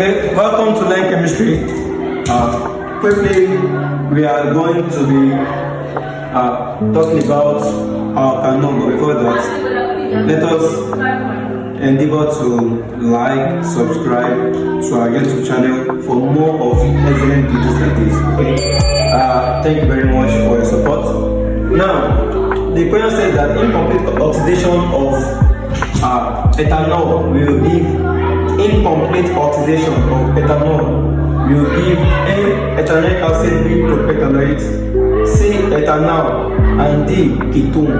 Okay, welcome to Learn Chemistry. Quickly, we are going to be talking about alcohol. But before that, let us endeavor to like, subscribe to our YouTube channel for more of excellent videos like this. Okay, thank you very much for your support. Now, the question says that incomplete oxidation of ethanol will give incomplete oxidation of ethanol will give A. ethanoic acid, B. propanoate, C. ethanol, and D. ketone.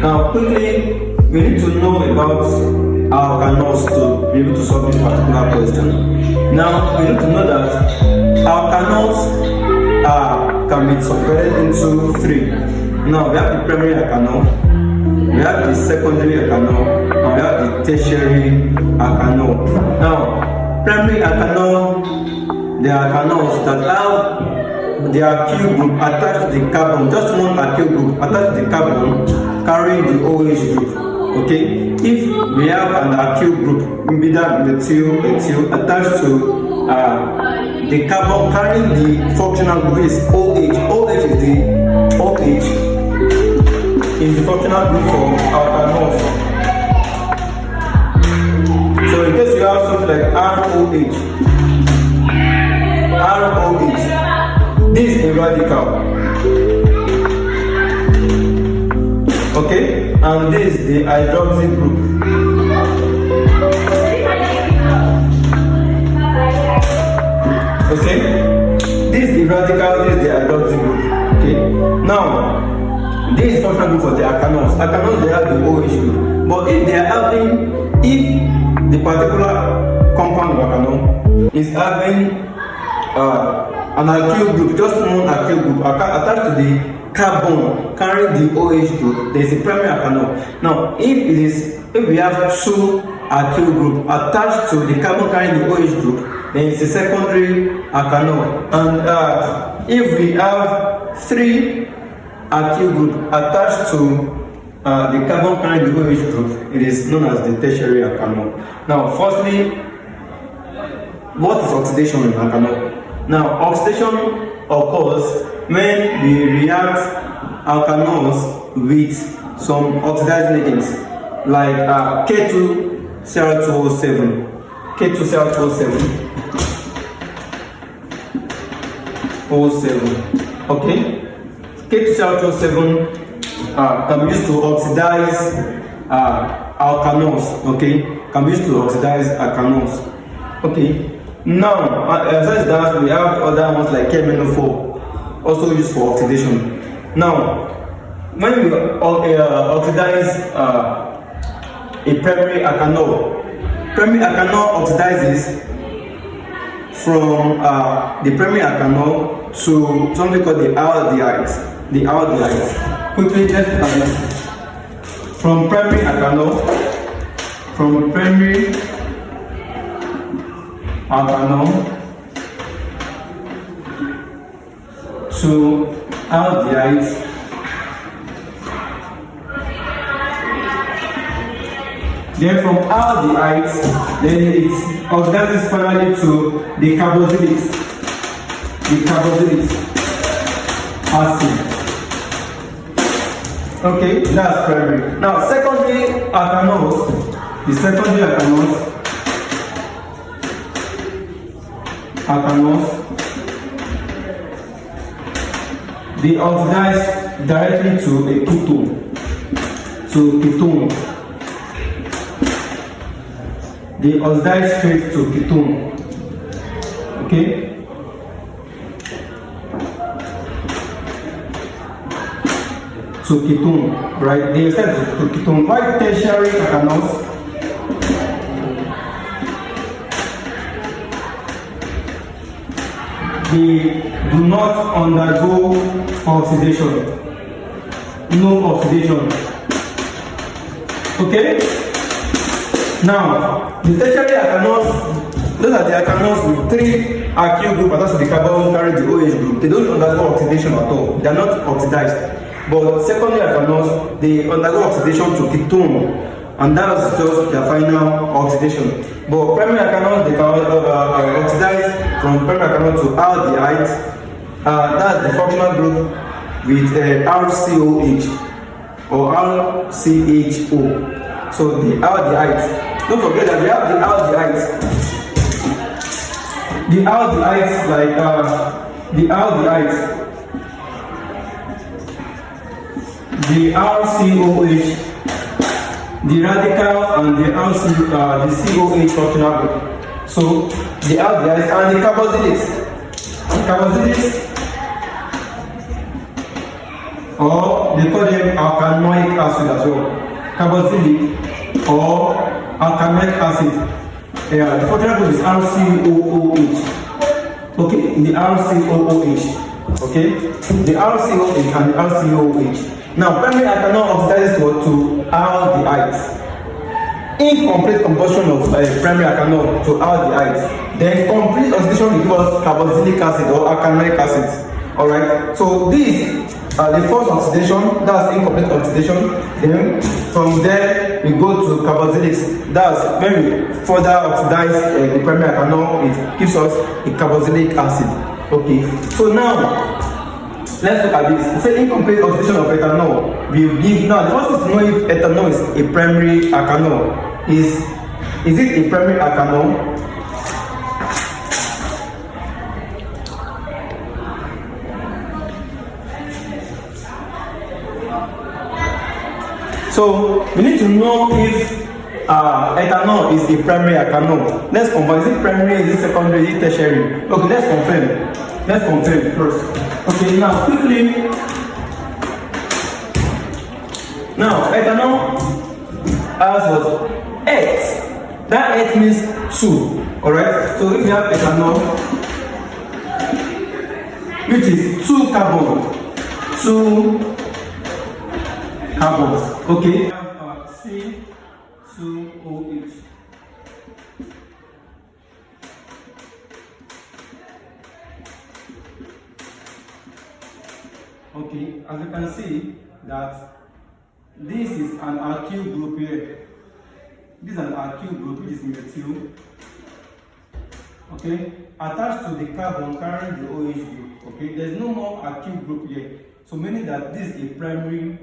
Now quickly, we need to know about alkanols to be able to solve this particular question. Now we need to know that alkanols can be separated into three. Now we have the primary alkanol, we have the secondary alkanol, and we have the tertiary alkanol. Now, primary alkanol, they are alkanols that have the alkyl group attached to the carbon, just one alkyl group attached to the carbon carrying the OH group. Okay, if we have an alkyl group, maybe that methyl attached to the carbon carrying the functional group is OH. OH is the functional group for alkanols. So in case you have something like ROH, this is a radical. Okay, and this is the hydroxyl group. Okay, this is the radical, this is the hydroxyl group. Okay, now this is functional group for the alkanols. Alkanols, they have the OH group, but if they are having, if the particular compound of alkanol is having an alkyl group, just one alkyl group attached to the carbon carrying the OH group, there is a primary alkanol. Now, if we have two alkyl group attached to the carbon carrying the OH group, then it's a secondary alkanol. And if we have three alkyl group attached to the carbon carrying the OH group, it is known as the tertiary alkanol. Now, firstly, what is oxidation in alkanol? Now, oxidation occurs when we react alkanols with some oxidizing agents like K2Cl2O7. Okay, K2Cl2O7 can be used to oxidize alkanols. Okay, can be used to oxidize alkanols. Okay, now besides that, we have other ones like KMNO4, also used for oxidation. Now, when we oxidize a primary alkanol oxidizes from the primary alkanol to something called the aldehydes. Quickly, let's look at it. From primary alkanol to aldehydes, then from aldehydes, then it oxidizes finally to the carboxylic acid. Okay, that's primary. Now, secondary alkanols, they oxidize directly to a ketone. They oxidize straight to ketone. Okay. To ketone, right? They oxidize to ketone. Why tertiary alkanols? They do not undergo oxidation. No oxidation. Okay? Now, the tertiary alkanols, those are the alkanols with three alkyl group attached to the carbon carrying the OH group. They don't undergo oxidation at all. They are not oxidized. But secondary alkanols, they undergo oxidation to ketone, and that's just their final oxidation. But primary alkanols, they can oxidize from primary alkanol to aldehydes. That's the functional group with RCOH or RCHO. So the aldehydes. Don't forget that we have the aldehydes. The aldehydes, like the aldehydes, the RCOH, the radical, and the COH functional group. So the aldehydes and the carboxylates. Carboxylates, or they call them alkanoic acid as well. Carboxylic or alkanoic acid. Yeah, the functional group is RCOOH. Okay, the RCOOH. Okay, the RCOH and the RCOOH. Now, primary alkanol oxidizes to aldehydes. Incomplete combustion of primary alkanol to aldehydes. Then complete oxidation will give us carboxylic acid or alkanoic acid. Alright, so these are the first oxidation, that's incomplete oxidation. Then from there we go to carboxylics. That's when we further oxidize the primary alkanol, it gives us a carboxylic acid. Okay, so now let's look at this. We say incomplete oxidation of ethanol will give. Now the first is to know if ethanol is a primary alkanol. Is it a primary alkanol? So we need to know if ethanol is a primary alkanol. Let's confirm. Is it primary? Is it secondary? Is it tertiary? Okay, let's confirm. Let's confirm first. Okay, now quickly. Now ethanol has what? 8. That 8 means 2. Alright? So if you have ethanol, which is 2 carbon, 2 carbons. Okay? We have C2OH. Okay, as you can see that this is an alkyl group here. This is an alkyl group, which is methyl. Okay, attached to the carbon carrying the OH group. Okay, there's no more alkyl group here. So meaning that this is a primary.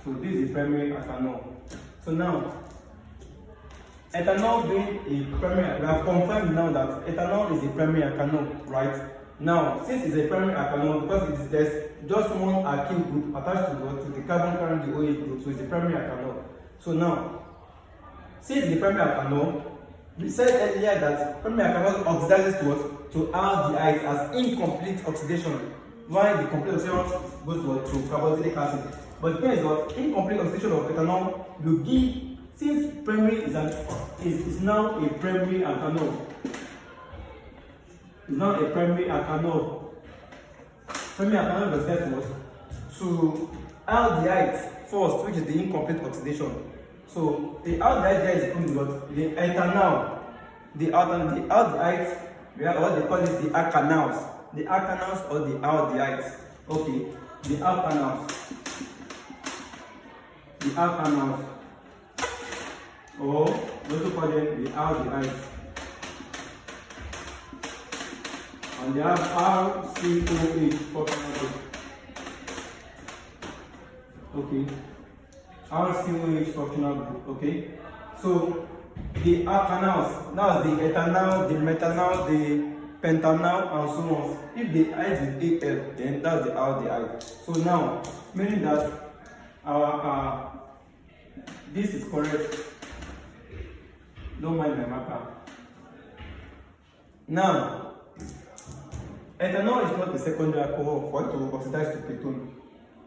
So this is primary ethanol. So now, ethanol being a primary, we have confirmed now that ethanol is a primary alkanol, right? Now, since it's a primary alkanol, because there's just one alkyl group attached to the carbon carrying the OH group, so it's a primary alkanol. So now, since the primary alkanol, we said earlier that primary alkanol oxidizes to aldehydes as incomplete oxidation, while the complete oxidation goes to carboxylic acid. But the point is that incomplete oxidation of ethanol will give, since primary is now a primary alkanol. It's now a primary alkanol. Primary alkanol is oxidized to aldehydes first, which is the incomplete oxidation. So the aldehyde there is the ethanol. The aldehydes, what they call it, the alkanals. The alkanals or the aldehydes. Okay, the alkanals. The alkanals, or we also call them the aldehydes. And they have RCOH functional group. Okay, RCOH functional group. Okay, so the alkanals, that's the ethanol, the methanol, the pentanol, and so on. If the I is with AL, then that's the aldehyde. So now, meaning that this is correct. Don't mind my marker. Now, ethanol is not a secondary alcohol for it to oxidize to ketone.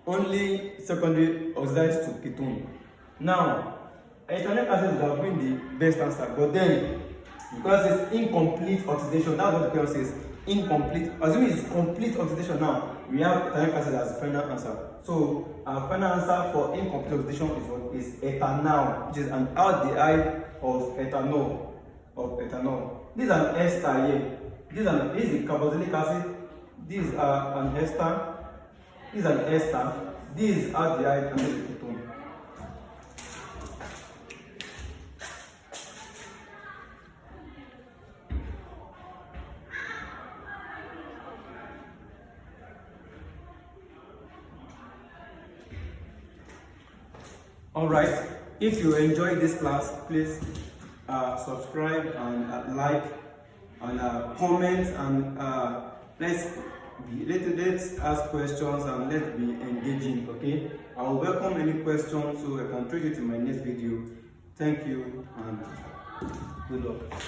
Only secondary oxidize to ketone. Now, ethanoic acid would have been the best answer, but then because it's incomplete oxidation, that's what the question says. Incomplete. Assuming it's complete oxidation now, we have ethanoic acid as the final answer. So our final answer for incomplete oxidation is ethanol, which is an aldehyde of ethanol. This is an ester here. This is carboxylic acid. This is an ester. This is an ester. This is aldehyde, and this is ketone. Alright, if you enjoyed this class, please subscribe and like and comment, and let's ask questions and let's be engaging. Okay, I will welcome any questions so I can treat it in my next video. Thank you and good luck.